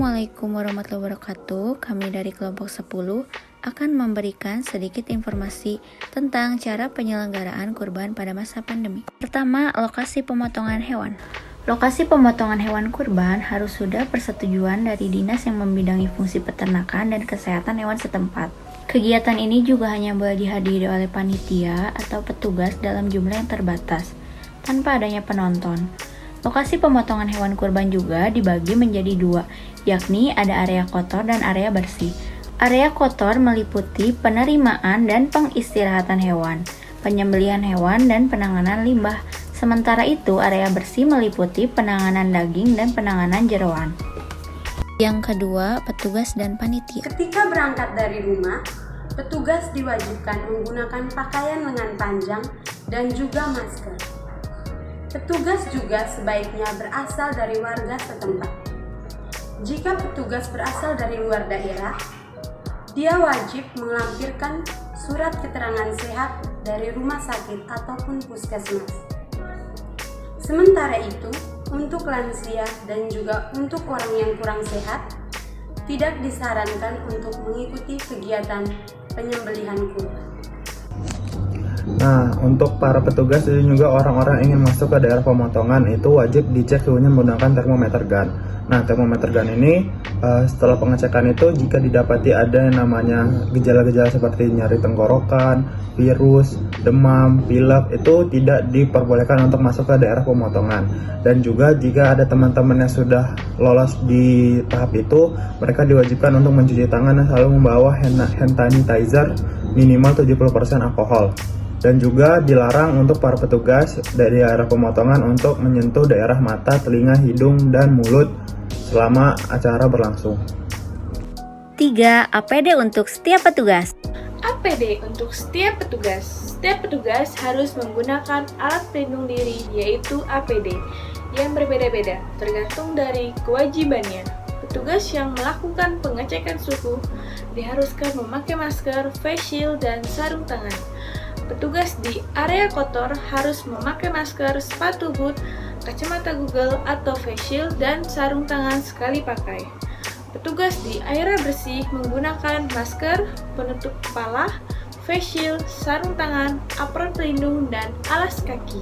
Assalamualaikum warahmatullahi wabarakatuh. Kami dari kelompok 10 akan memberikan sedikit informasi tentang cara penyelenggaraan kurban pada masa pandemi. Pertama, lokasi pemotongan hewan. Lokasi pemotongan hewan kurban harus sudah persetujuan dari dinas yang membidangi fungsi peternakan dan kesehatan hewan setempat. Kegiatan ini juga hanya boleh dihadiri oleh panitia atau petugas dalam jumlah yang terbatas, tanpa adanya penonton. Lokasi pemotongan hewan kurban juga dibagi menjadi dua, yakni ada area kotor dan area bersih. Area kotor meliputi penerimaan dan pengistirahatan hewan, penyembelihan hewan, dan penanganan limbah. Sementara itu, area bersih meliputi penanganan daging dan penanganan jeroan. Yang kedua, petugas dan panitia. Ketika berangkat dari rumah, petugas diwajibkan menggunakan pakaian lengan panjang dan juga masker. Petugas juga sebaiknya berasal dari warga setempat. Jika petugas berasal dari luar daerah, dia wajib melampirkan surat keterangan sehat dari rumah sakit ataupun puskesmas. Sementara itu, untuk lansia dan juga untuk orang yang kurang sehat, tidak disarankan untuk mengikuti kegiatan penyembelihan kurban. Nah, untuk para petugas dan juga orang-orang yang ingin masuk ke daerah pemotongan itu wajib dicek suhunya menggunakan termometer gun. Nah, termometer gun ini setelah pengecekan itu jika didapati ada yang namanya gejala-gejala seperti nyeri tenggorokan, virus, demam, pilek, itu tidak diperbolehkan untuk masuk ke daerah pemotongan. Dan juga jika ada teman-teman yang sudah lolos di tahap itu, mereka diwajibkan untuk mencuci tangan dan selalu membawa hand sanitizer minimal 70% alkohol. Dan juga dilarang untuk para petugas dari daerah pemotongan untuk menyentuh daerah mata, telinga, hidung, dan mulut selama acara berlangsung. 3. APD untuk setiap petugas. APD untuk setiap petugas. Setiap petugas harus menggunakan alat pelindung diri, yaitu APD, yang berbeda-beda tergantung dari kewajibannya. Petugas yang melakukan pengecekan suhu diharuskan memakai masker, face shield, dan sarung tangan. Petugas di area kotor harus memakai masker, sepatu boot, kacamata Google atau face shield, dan sarung tangan sekali pakai. Petugas di area bersih menggunakan masker, penutup kepala, face shield, sarung tangan, apron pelindung, dan alas kaki.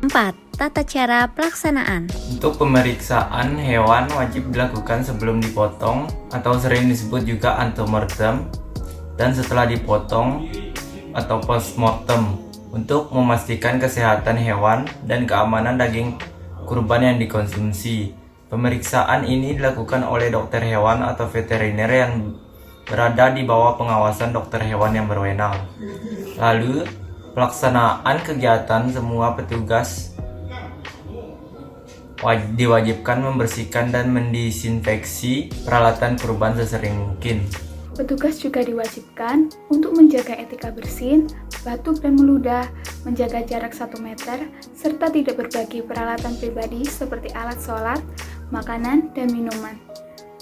4. Tata cara pelaksanaan. Untuk pemeriksaan hewan wajib dilakukan sebelum dipotong atau sering disebut juga antemortem, dan setelah dipotong atau postmortem untuk memastikan kesehatan hewan dan keamanan daging kurban yang dikonsumsi. Pemeriksaan ini dilakukan oleh dokter hewan atau veteriner yang berada di bawah pengawasan dokter hewan yang berwenang. Lalu, pelaksanaan kegiatan semua petugas diwajibkan membersihkan dan mendisinfeksi peralatan kurban sesering mungkin. Petugas juga diwajibkan untuk menjaga etika bersin, batuk dan meludah, menjaga jarak 1 meter, serta tidak berbagi peralatan pribadi seperti alat sholat, makanan, dan minuman.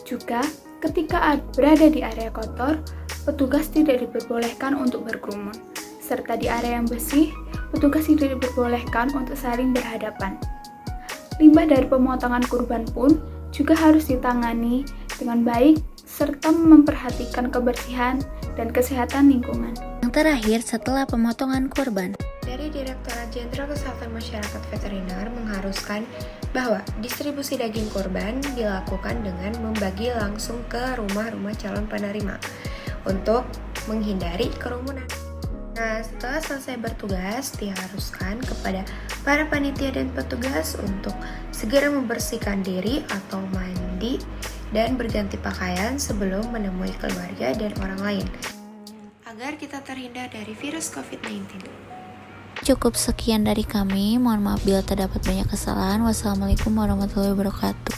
Juga, ketika berada di area kotor, petugas tidak diperbolehkan untuk berkerumun. Serta di area yang bersih, petugas tidak diperbolehkan untuk saling berhadapan. Limbah dari pemotongan kurban pun juga harus ditangani dengan baik serta memperhatikan kebersihan dan kesehatan lingkungan. Yang terakhir, setelah pemotongan kurban. Dari Direktorat Jenderal Kesehatan Masyarakat Veteriner mengharuskan bahwa distribusi daging kurban dilakukan dengan membagi langsung ke rumah-rumah calon penerima untuk menghindari kerumunan. Nah, setelah selesai bertugas, diharuskan kepada para panitia dan petugas untuk segera membersihkan diri atau mandi dan berganti pakaian sebelum menemui keluarga dan orang lain, agar kita terhindar dari virus COVID-19. Cukup sekian dari kami. Mohon maaf bila terdapat banyak kesalahan. Wassalamualaikum warahmatullahi wabarakatuh.